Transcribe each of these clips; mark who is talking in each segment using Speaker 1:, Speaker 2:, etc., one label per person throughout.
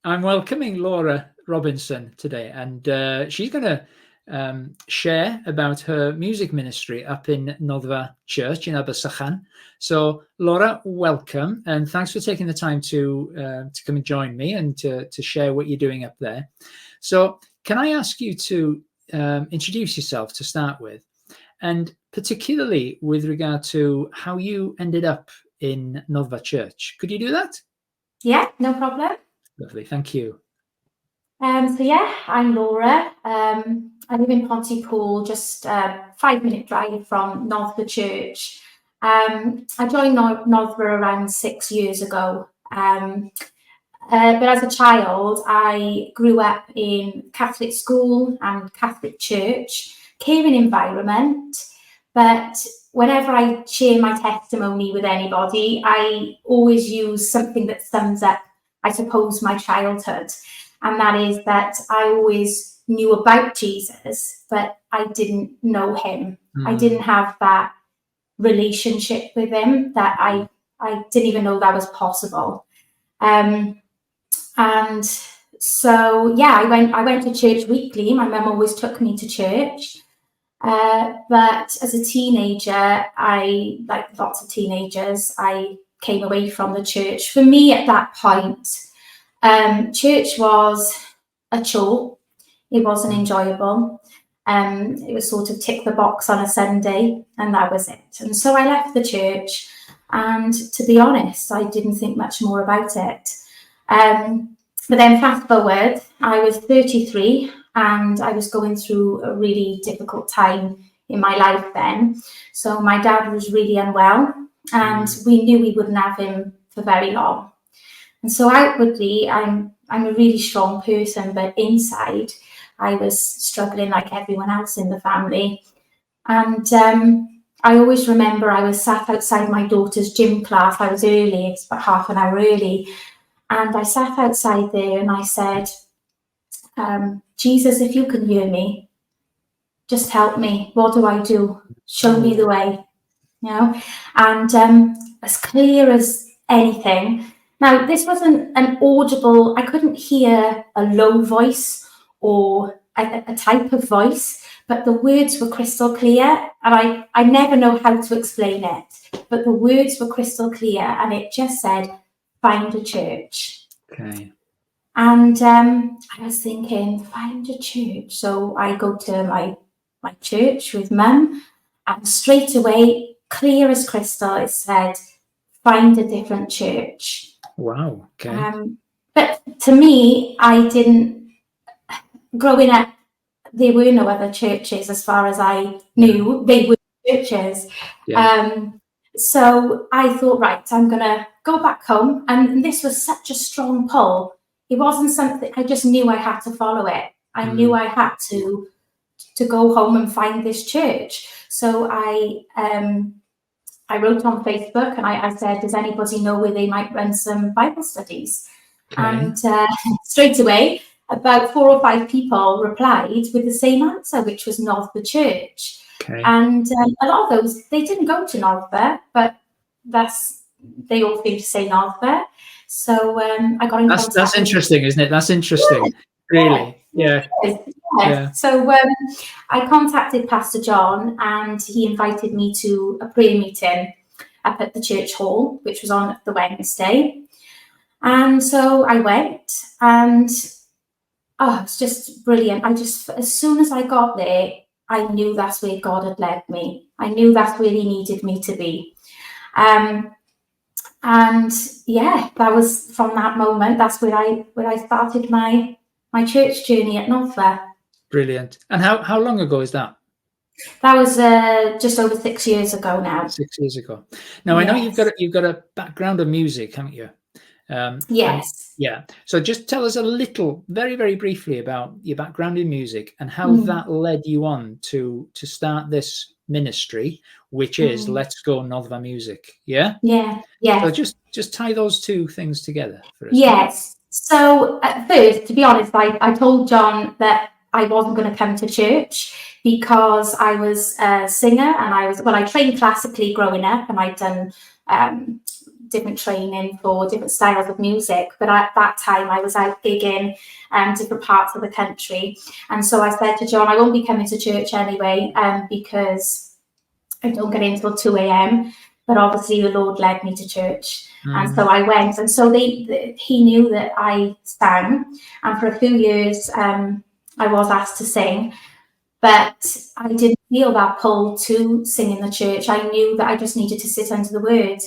Speaker 1: I'm welcoming Laura Robinson today, and she's going to share about her music ministry up in Noddfa Church in Abersychan. So, Laura, welcome, and thanks for taking the time to come and join me and to share what you're doing up there. So, can I ask you to introduce yourself to start with, and particularly with regard to how you ended up in Noddfa Church? Could you do that?
Speaker 2: Yeah, no problem.
Speaker 1: Lovely, thank you.
Speaker 2: So yeah, I'm Laura. I live in Pontypool, just a 5-minute drive from Noddfa Church. I joined Noddfa around 6 years ago. But as a child, I grew up in Catholic school and Catholic church, caring environment. But whenever I share my testimony with anybody, I always use something that sums up, I suppose, my childhood. And that is that I always knew about Jesus, but I didn't know him. I didn't have that relationship with him, that I didn't even know that was possible. And so, yeah, I went to church weekly. My mum always took me to church. But as a teenager, like lots of teenagers, I came away from the church. For me at that point, church was a chore. It wasn't enjoyable. It was sort of tick the box on a Sunday, and that was it. And so I left the church, and to be honest, I didn't think much more about it. But then fast forward, I was 33 and I was going through a really difficult time in my life then. So my dad was really unwell, and we knew we wouldn't have him for very long. And so outwardly, I'm a really strong person, but inside, I was struggling like everyone else in the family. And I always remember I was sat outside my daughter's gym class. I was early, it's about half an hour early. And I sat outside there and I said, Jesus, if you can hear me, just help me. What do I do? Show me the way, you know? And as clear as anything. Now, this wasn't an audible, I couldn't hear a low voice or a type of voice, but the words were crystal clear. And I never know how to explain it, but the words were crystal clear, and it just said, find a church.
Speaker 1: Okay.
Speaker 2: And I was thinking, find a church. So I go to my church with mum, and straight away, clear as crystal, it said, find a different church.
Speaker 1: Wow. Okay.
Speaker 2: But to me, I didn't, growing up, there were no other churches as far as I knew. They were churches. Yeah. So I thought, right, I'm going to go back home. And this was such a strong pull. It wasn't something, I just knew I had to follow it. I knew I had to go home and find this church. So I wrote on Facebook and I said, does anybody know where they might run some Bible studies? Okay. And straight away, about 4 or 5 people replied with the same answer, which was Noddfa Church. Okay. And a lot of those, they didn't go to Noddfa, but they all seem to say Noddfa. So I got in contact.
Speaker 1: That's interesting, isn't it? That's interesting. Yeah. Really. Yeah.
Speaker 2: Yeah. So I contacted Pastor John, and he invited me to a prayer meeting up at the church hall, which was on the Wednesday. And so I went, and it was just brilliant. As soon as I got there, I knew that's where God had led me. I knew that's where he needed me to be. And yeah, that was from that moment, that's where I started my church journey at Noddfa.
Speaker 1: Brilliant. And how long ago is that?
Speaker 2: That was just over 6 years ago now.
Speaker 1: 6 years ago. Now, yes. I know you've got a background of music, haven't you?
Speaker 2: Yes.
Speaker 1: Yeah. So just tell us a little, very, very briefly about your background in music and how that led you on to start this ministry, which is Let's Go Noddfa Music. Yeah?
Speaker 2: Yeah. Yeah.
Speaker 1: So just tie those two things together for us.
Speaker 2: Yes. So at first, to be honest, I told John that I wasn't going to come to church because I was a singer and I trained classically growing up, and I'd done different training for different styles of music. But at that time, I was out gigging different parts of the country. And so I said to John, I won't be coming to church anyway, because I don't get in until 2 a.m. But obviously the Lord led me to church. And so I went. And so he knew that I sang. And for a few years, I was asked to sing. But I didn't feel that pull to sing in the church. I knew that I just needed to sit under the word.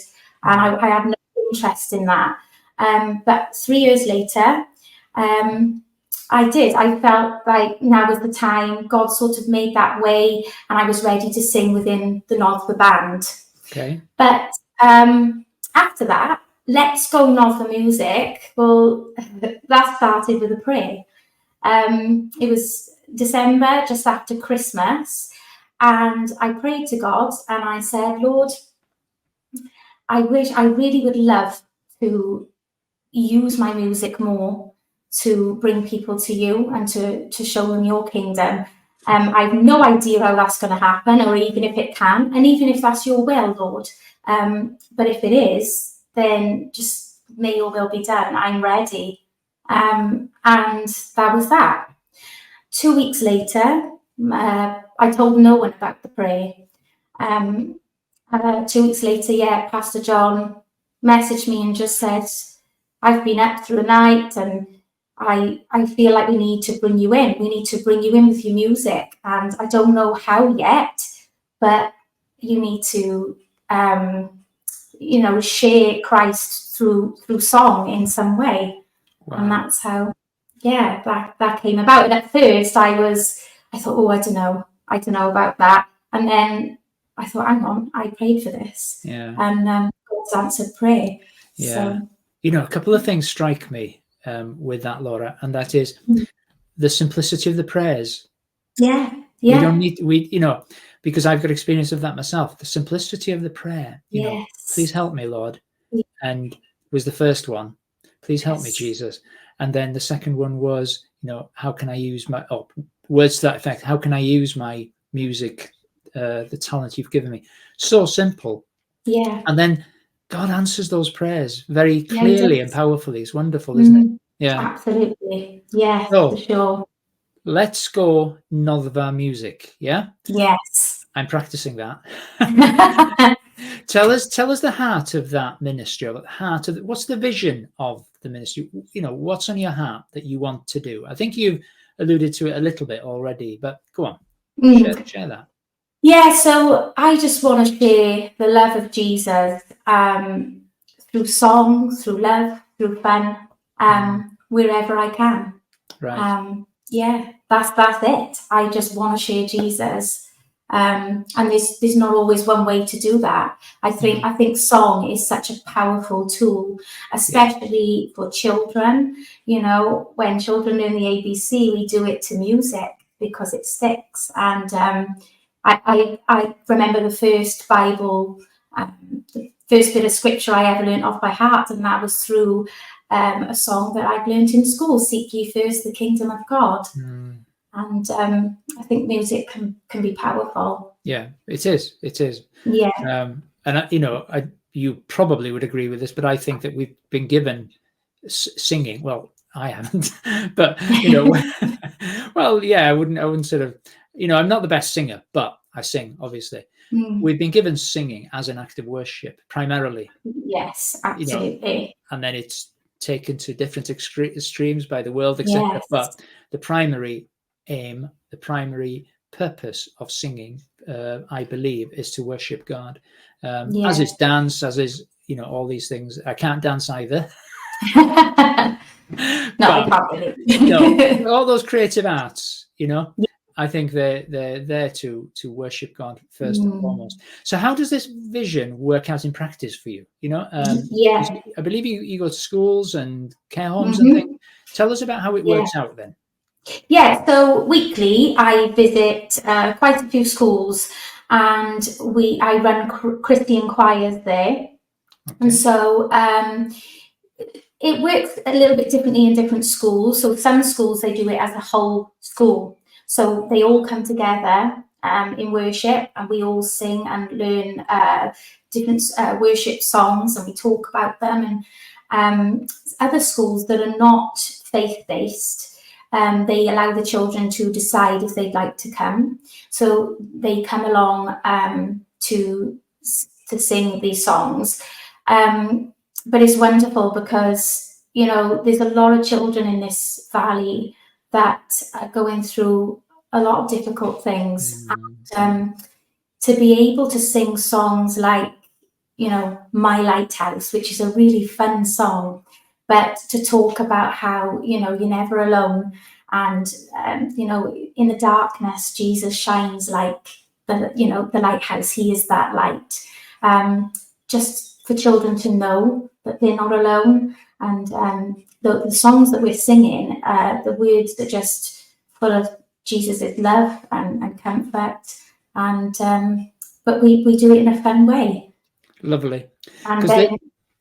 Speaker 2: And I had no interest in that. But 3 years later, I did. I felt like now was the time. God sort of made that way, and I was ready to sing within the Noddfa band.
Speaker 1: Okay.
Speaker 2: But after that, Let's Go Noddfa music. Well, that started with a prayer. It was December, just after Christmas, and I prayed to God, and I said, Lord, I really would love to use my music more to bring people to you and to show them your kingdom. I have no idea how that's going to happen, or even if it can, and even if that's your will, Lord. But if it is, then just may your will be done. I'm ready. And that was that. 2 weeks later, I told no one about the prayer. 2 weeks later, Pastor John messaged me and just said, I've been up through the night and I feel like we need to bring you in. We need to bring you in with your music. And I don't know how yet, but you need to, share Christ through song in some way. Wow. And that's how, that came about. And at first I thought, oh, I don't know about that. And then I thought, hang on, I prayed for this.
Speaker 1: Yeah.
Speaker 2: And God's answered prayer.
Speaker 1: Yeah.
Speaker 2: So,
Speaker 1: a couple of things strike me with that, Laura, and that is the simplicity of the prayers.
Speaker 2: Yeah.
Speaker 1: We don't need, because I've got experience of that myself. The simplicity of the prayer, please help me, Lord.
Speaker 2: Yeah.
Speaker 1: And was the first one, please help me, Jesus. And then the second one was, how can I use my, words to that effect, how can I use my music, the talent you've given me? So simple.
Speaker 2: Yeah.
Speaker 1: And then God answers those prayers very clearly and powerfully. It's wonderful, isn't it? Yeah.
Speaker 2: Absolutely. Yes,
Speaker 1: so,
Speaker 2: for sure.
Speaker 1: Let's Go Noddfa music. Yeah?
Speaker 2: Yes.
Speaker 1: I'm practicing that. Tell us the heart of that ministry, or the heart of what's the vision of the ministry? What's on your heart that you want to do? I think you've alluded to it a little bit already, but go on, share that.
Speaker 2: Yeah, so I just want to share the love of Jesus through song, through love, through fun, wherever I can.
Speaker 1: Right.
Speaker 2: That's it. I just want to share Jesus. And there's not always one way to do that. I think song is such a powerful tool, especially for children. When children learn the ABC, we do it to music because it sticks. And I remember the first Bible, the first bit of scripture I ever learned off by heart, and that was through a song that I'd learned in school, Seek Ye First the Kingdom of God. And I think music can be powerful.
Speaker 1: Yeah, it is.
Speaker 2: Yeah.
Speaker 1: And you probably would agree with this, but I think that we've been given singing. Well, I haven't, but well, yeah, I wouldn't sort of, I'm not the best singer, but I sing, obviously. We've been given singing as an act of worship primarily.
Speaker 2: Yes, absolutely.
Speaker 1: And then it's taken to different extremes by the world, etc.
Speaker 2: Yes.
Speaker 1: But the primary aim, the primary purpose of singing, I believe, is to worship God. As is dance, as is, all these things. I can't dance either.
Speaker 2: No,
Speaker 1: but, all those creative arts, I think they're there to worship God first and foremost. So how does this vision work out in practice for you? I believe you go to schools and care homes and things. Tell us about how it works out then.
Speaker 2: Yeah, so weekly I visit quite a few schools, and I run Christian choirs there. Okay. And so it works a little bit differently in different schools. So some schools, they do it as a whole school. So they all come together in worship, and we all sing and learn different worship songs, and we talk about them. And other schools that are not faith-based, they allow the children to decide if they'd like to come. So they come along to sing these songs. But it's wonderful because, you know, there's a lot of children in this valley that are going through a lot of difficult things. And to be able to sing songs like, you know, My Lighthouse, which is a really fun song, but to talk about how, you know, you're never alone, and you know, in the darkness Jesus shines like the, you know, the lighthouse. He is that light. Just for children to know that they're not alone, and the songs that we're singing, the words that just full of Jesus' love and comfort, and but we do it in a fun way.
Speaker 1: Lovely.
Speaker 2: And then,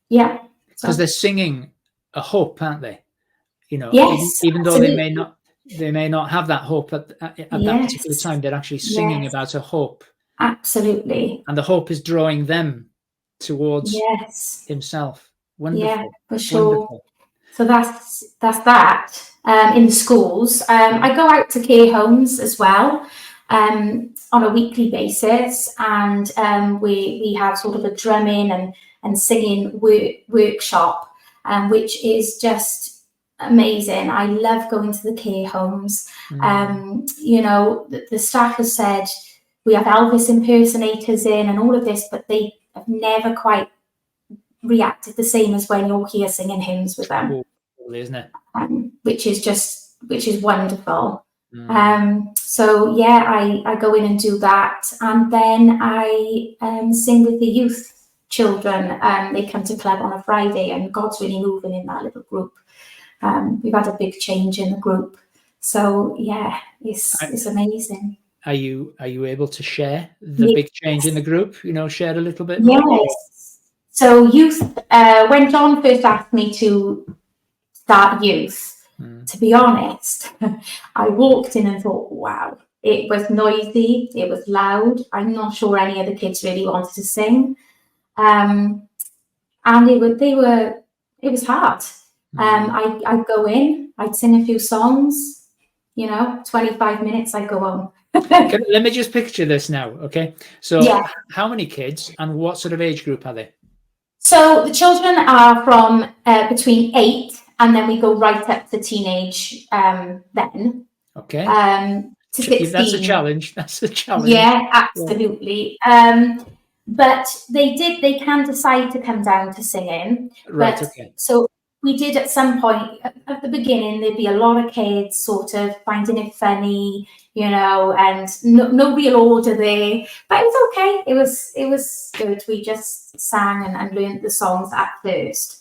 Speaker 2: yeah,
Speaker 1: because they're singing a hope, aren't they? You know,
Speaker 2: yes,
Speaker 1: even though
Speaker 2: absolutely.
Speaker 1: they may not have that hope at that particular time, they're actually singing about a hope.
Speaker 2: Absolutely.
Speaker 1: And the hope is drawing them towards himself. Wonderful.
Speaker 2: Yeah, for sure.
Speaker 1: Wonderful.
Speaker 2: So that's that. In the schools, I go out to care homes as well on a weekly basis, and we have sort of a drumming and singing workshop, which is just amazing. I love going to the care homes. You know, the staff has said we have Elvis impersonators in and all of this, but they have never quite reacted the same as when you're here singing hymns with them.
Speaker 1: Cool, isn't it?
Speaker 2: Which is wonderful. So yeah, I go in and do that, and then I sing with the youth children. They come to club on a Friday, and God's really moving in that little group. We've had a big change in the group, so yeah, it's amazing.
Speaker 1: Are you able to share the big change in the group? You know, share a little bit more.
Speaker 2: Yes. So youth. When John first asked me to start youth, to be honest, I walked in and thought, wow, it was noisy, it was loud. I'm not sure any of the kids really wanted to sing, and it was hard. I'd go in, I'd sing a few songs, you know, 25 minutes, I'd go home.
Speaker 1: Let me just picture this now, okay? So how many kids and what sort of age group are they? So
Speaker 2: the children are from between 8 and then we go right up to teenage then.
Speaker 1: Okay.
Speaker 2: To 16.
Speaker 1: That's a challenge. That's a challenge.
Speaker 2: Yeah, absolutely. Yeah. But they can decide to come down to singing.
Speaker 1: Right,
Speaker 2: but,
Speaker 1: okay.
Speaker 2: So we did at some point, at the beginning, there'd be a lot of kids sort of finding it funny, you know, and no real order there. But it was okay. It was good. We just sang and learned the songs at first.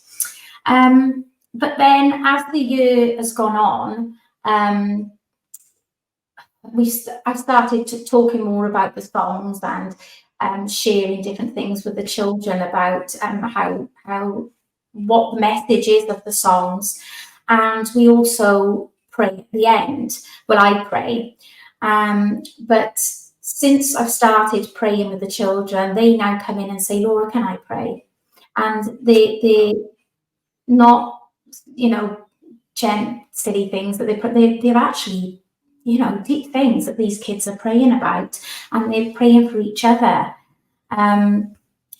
Speaker 2: But then as the year has gone on, I've started talking more about the songs and sharing different things with the children about what the message is of the songs. And we also pray at the end. Well, I pray. But since I've started praying with the children, they now come in and say, Laura, can I pray? And they're not, you know, silly things that they're actually, you know, deep things that these kids are praying about, and they're praying for each other,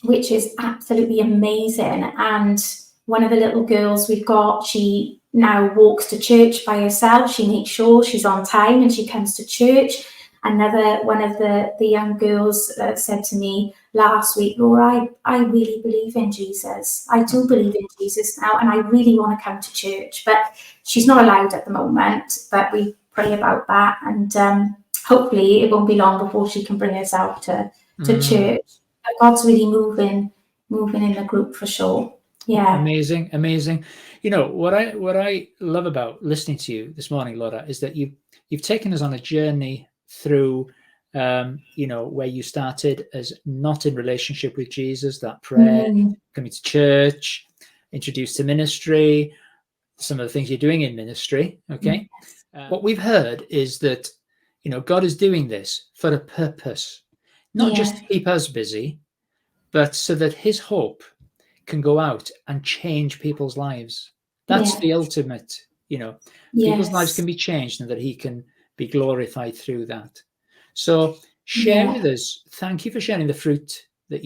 Speaker 2: which is absolutely amazing. And one of the little girls we've got, she now walks to church by herself. She makes sure she's on time and she comes to church. Another one of the young girls said to me last week, Laura, I really believe in Jesus. I do believe in Jesus now, and I really want to come to church. But she's not allowed at the moment, but we pray about that. And hopefully it won't be long before she can bring herself to church. But God's really moving in the group for sure. Yeah.
Speaker 1: Amazing. You know, what I love about listening to you this morning, Laura, is that you've taken us on a journey through, you know, where you started as not in relationship with Jesus, that prayer, coming to church, introduced to ministry, some of the things you're doing in ministry. Okay. What we've heard is that God is doing this for a purpose, not just to keep us busy, but so that his hope can go out and change people's lives. That's the ultimate, people's lives can be changed and that he can be glorified through that. So share with us, thank you for sharing the fruit that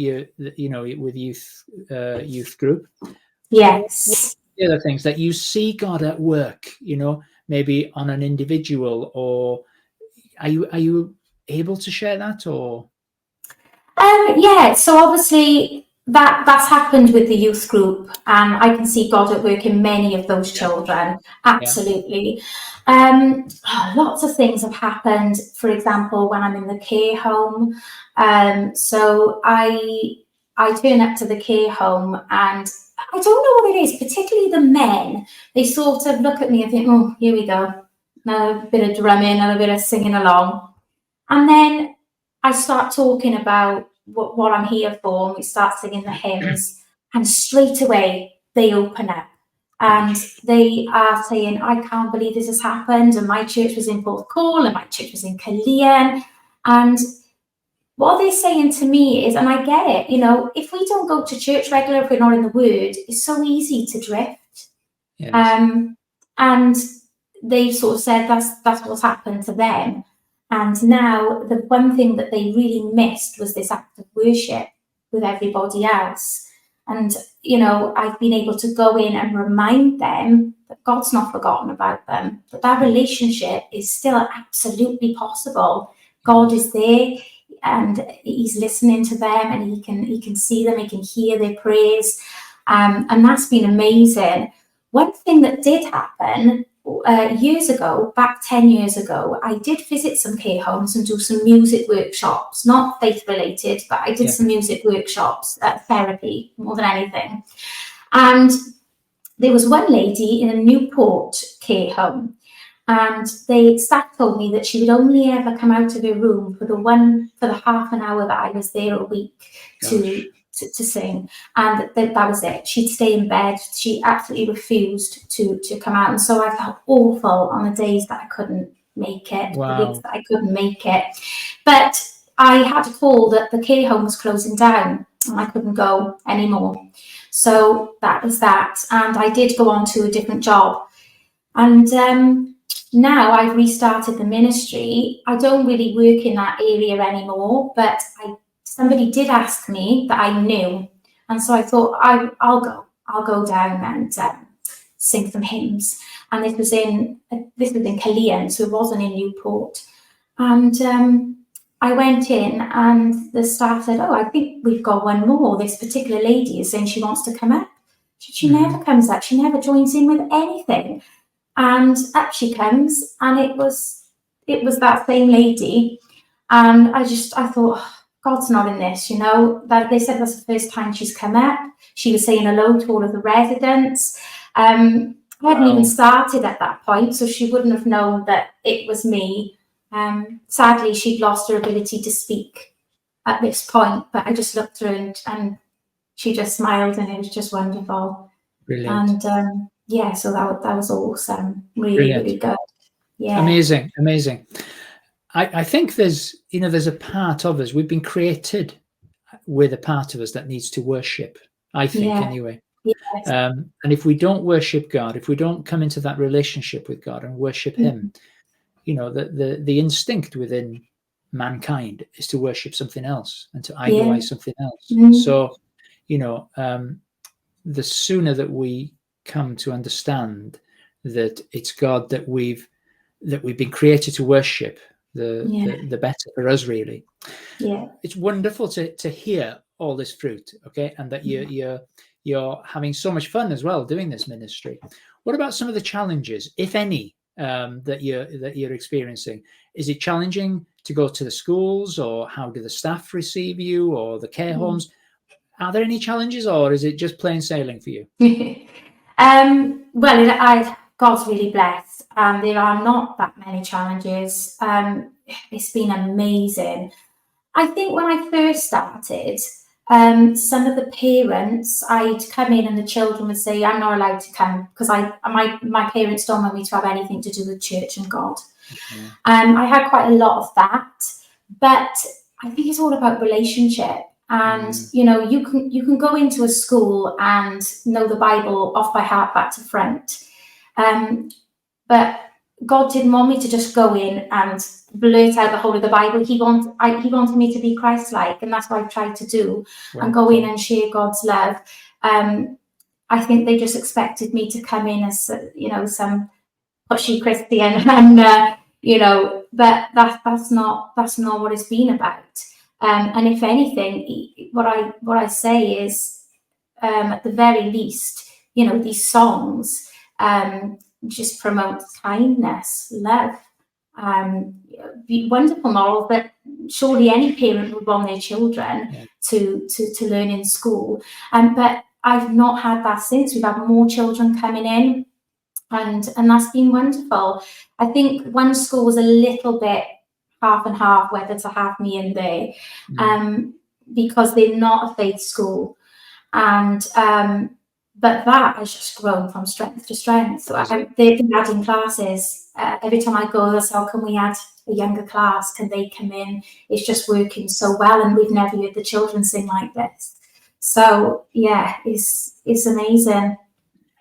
Speaker 1: with youth group.
Speaker 2: Yes.
Speaker 1: The other things that you see God at work, maybe on an individual, or are you able to share that, or?
Speaker 2: So obviously that's happened with the youth group, and I can see God at work in many of those children. Absolutely. Lots of things have happened. For example, when I'm in the care home, so I turn up to the care home, and I don't know what it is, particularly the men. They sort of look at me and think, "Oh, here we go, another bit of drumming, another bit of singing along," and then I start talking about what I'm here for, and we start singing the hymns, and straight away they open up and they are saying, "I can't believe this has happened, and my church was in Porthcawl, and my church was in Caerleon." And what they're saying to me is, and I get it, if we don't go to church regularly, if we're not in the Word, it's so easy to drift. And they sort of said that's what's happened to them. And now the one thing that they really missed was this act of worship with everybody else. And, I've been able to go in and remind them that God's not forgotten about them, that that relationship is still absolutely possible. God is there and he's listening to them, and he can see them, he can hear their prayers. And that's been amazing. One thing that did happen years ago, back 10 years ago, I did visit some care homes and do some music workshops, not faith related, but I did some music workshops, therapy more than anything. And there was one lady in a Newport care home, and the staff told me that she would only ever come out of her room for the half an hour that I was there a week to sing, and that was it. She'd stay in bed. She absolutely refused to come out, and so I felt awful on the days that I couldn't make it, the weeks that I couldn't make it. But I had a call that the care home was closing down and I couldn't go anymore. So that was that, and I did go on to a different job. And now I've restarted the ministry. I don't really work in that area anymore, but somebody did ask me that I knew, and so I thought I'll go down and sing some hymns. And this was in Caerleon, so it wasn't in Newport. And I went in, and the staff said, "Oh, I think we've got one more. This particular lady is saying she wants to come up." She never comes up. She never joins in with anything. And up she comes, and it was that same lady. And I thought, oh, God's not in this, that they said that's the first time she's come up. She was saying hello to all of the residents. I hadn't even started at that point, so she wouldn't have known that it was me. Sadly, she'd lost her ability to speak at this point, but I just looked at her and she just smiled, and it was just wonderful. Brilliant. And so that was awesome. Really good. Yeah.
Speaker 1: Amazing. I think there's a part of us, we've been created with a part of us that needs to worship, I think, anyway.
Speaker 2: Yes.
Speaker 1: And if we don't worship God, if we don't come into that relationship with God and worship him, the instinct within mankind is to worship something else and to idolize something else. So, the sooner that we come to understand that it's God that we've been created to worship, the better for us, really. It's wonderful to hear all this fruit, okay, and that you're having so much fun as well doing this ministry. What about some of the challenges, if any, that you're experiencing? Is it challenging to go to the schools, or how do the staff receive you, or the care homes? Are there any challenges, or is it just plain sailing for you?
Speaker 2: God's really blessed. There are not that many challenges. It's been amazing. I think when I first started, some of the parents, I'd come in and the children would say, I'm not allowed to come because my parents don't want me to have anything to do with church and God.
Speaker 1: Yeah.
Speaker 2: I had quite a lot of that, but I think it's all about relationship. And you know, you can go into a school and know the Bible off by heart, back to front, but God didn't want me to just go in and blurt out the whole of the Bible. He wanted me to be Christ-like, and that's what I've tried to do, and go in and share God's love. I think they just expected me to come in as, you know, some pushy Christian, and you know, but that's not what it's been about. And if anything, what I say is, at the very least, you know, these songs just promote kindness, love, wonderful morals that surely any parent would want their children to learn in school. But I've not had that since. We've had more children coming in, and that's been wonderful. I think one school was a little bit half and half whether to have me in there, because they're not a faith school, and but that has just grown from strength to strength. So they've been adding classes. Every time I go, that's how can we add a younger class? Can they come in? It's just working so well, and we've never heard the children sing like this. So yeah, it's amazing.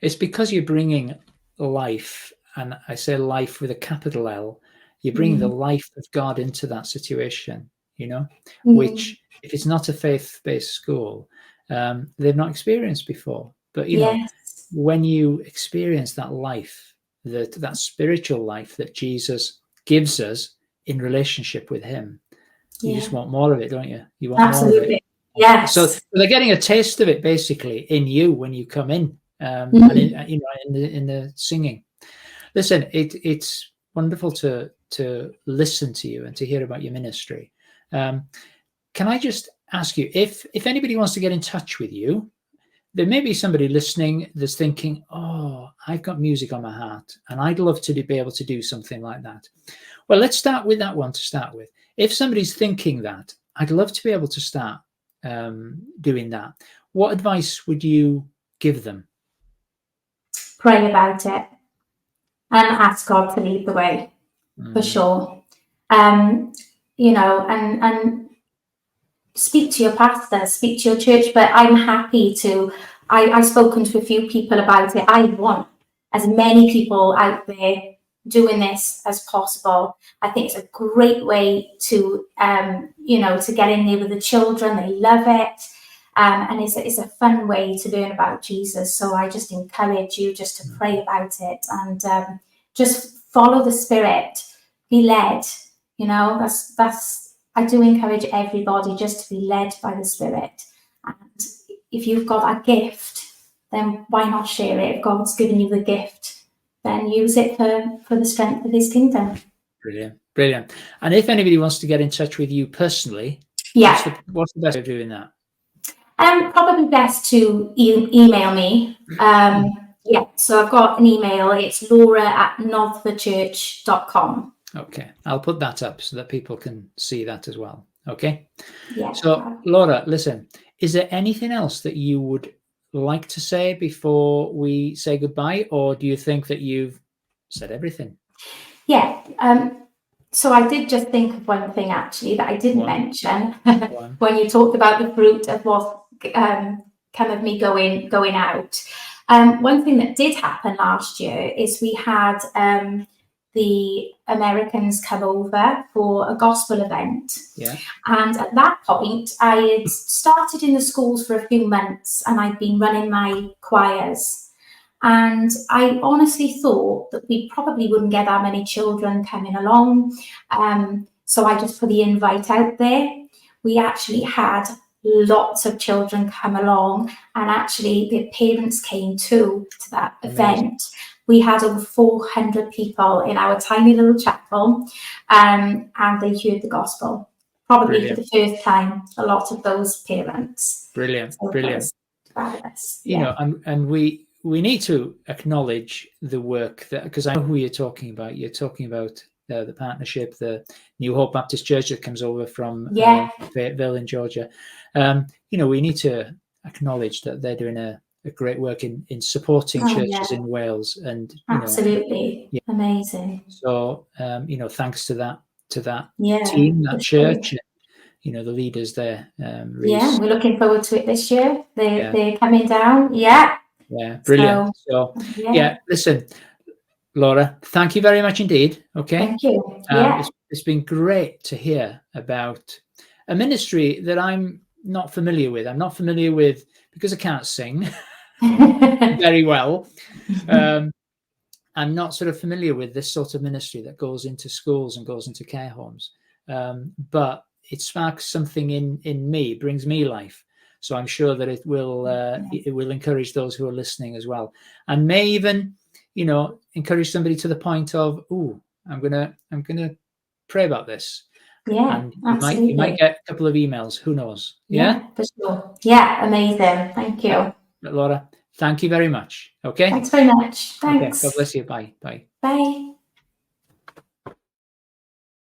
Speaker 1: It's because you're bringing life, and I say life with a capital L. You bring the life of God into that situation, you know, which if it's not a faith-based school, they've not experienced before. But, you know, when you experience that life, that spiritual life that Jesus gives us in relationship with him, you just want more of it, don't you? You want more of it.
Speaker 2: Yes.
Speaker 1: So they're getting a taste of it basically in you when you come in, and you know, in the singing. Listen, it's wonderful to listen to you and to hear about your ministry. Can I just ask you, if anybody wants to get in touch with you, there may be somebody listening that's thinking, oh, I've got music on my heart and I'd love to be able to do something like that. Well, let's start with that one to start with. If somebody's thinking that, I'd love to be able to start doing that, what advice would you give them?
Speaker 2: Pray about it and ask God to lead the way, for sure. You know, and speak to your pastor, speak to your church. But I'm happy to, I've spoken to a few people about it. I want as many people out there doing this as possible. I think it's a great way to, you know, to get in there with the children. They love it. And it's a fun way to learn about Jesus. So I just encourage you just to pray about it, and just follow the Spirit, be led. You know, that's I do encourage everybody just to be led by the Spirit. And if you've got that gift, then why not share it? If God's given you the gift, then use it for the strength of his kingdom.
Speaker 1: Brilliant, brilliant. And if anybody wants to get in touch with you personally, what's the best way of doing that?
Speaker 2: Probably best to email me. Yeah, so I've got an email. It's laura@noddfachurch.com.
Speaker 1: Okay, I'll put that up so that people can see that as well. Okay.
Speaker 2: Yeah.
Speaker 1: So, Laura, listen, is there anything else that you would like to say before we say goodbye, or do you think that you've said everything?
Speaker 2: Yeah. So I did just think of one thing actually that I didn't mention when you talked about the fruit of what come of me going out. One thing that did happen last year is we had the Americans come over for a gospel event.
Speaker 1: Yeah.
Speaker 2: And at that point, I had started in the schools for a few months and I'd been running my choirs. And I honestly thought that we probably wouldn't get that many children coming along. So I just put the invite out there. We actually had lots of children come along, and actually their parents came to that event. We had over 400 people in our tiny little chapel, and they heard the gospel. Probably for the first time, a lot of those parents.
Speaker 1: Brilliant,
Speaker 2: So
Speaker 1: brilliant.
Speaker 2: Fabulous.
Speaker 1: You know, and we need to acknowledge the work that, because I know who you're talking about. You're talking about the partnership, the New Hope Baptist Church that comes over from Fayetteville in Georgia. We need to acknowledge that they're doing a great work in supporting churches in Wales, and
Speaker 2: absolutely amazing.
Speaker 1: So thanks to that team, that church, and, the leaders there.
Speaker 2: We're looking forward to it this year. They're coming down. Yeah,
Speaker 1: brilliant. So listen, Laura, thank you very much indeed. Okay,
Speaker 2: thank you.
Speaker 1: It's been great to hear about a ministry that I'm not familiar with. I'm not familiar with because I can't sing very well. I'm not sort of familiar with this sort of ministry that goes into schools and goes into care homes, but it sparks something in me, brings me life. So I'm sure that it will encourage those who are listening as well, and may even encourage somebody to the point of, I'm gonna pray about this. And you might get a couple of emails. Who knows?
Speaker 2: Yeah, for sure. Yeah, amazing. Thank you.
Speaker 1: Laura, thank you very much. Okay.
Speaker 2: Thanks very much. Thanks.
Speaker 1: Okay. God bless you. Bye. Bye.
Speaker 2: Bye.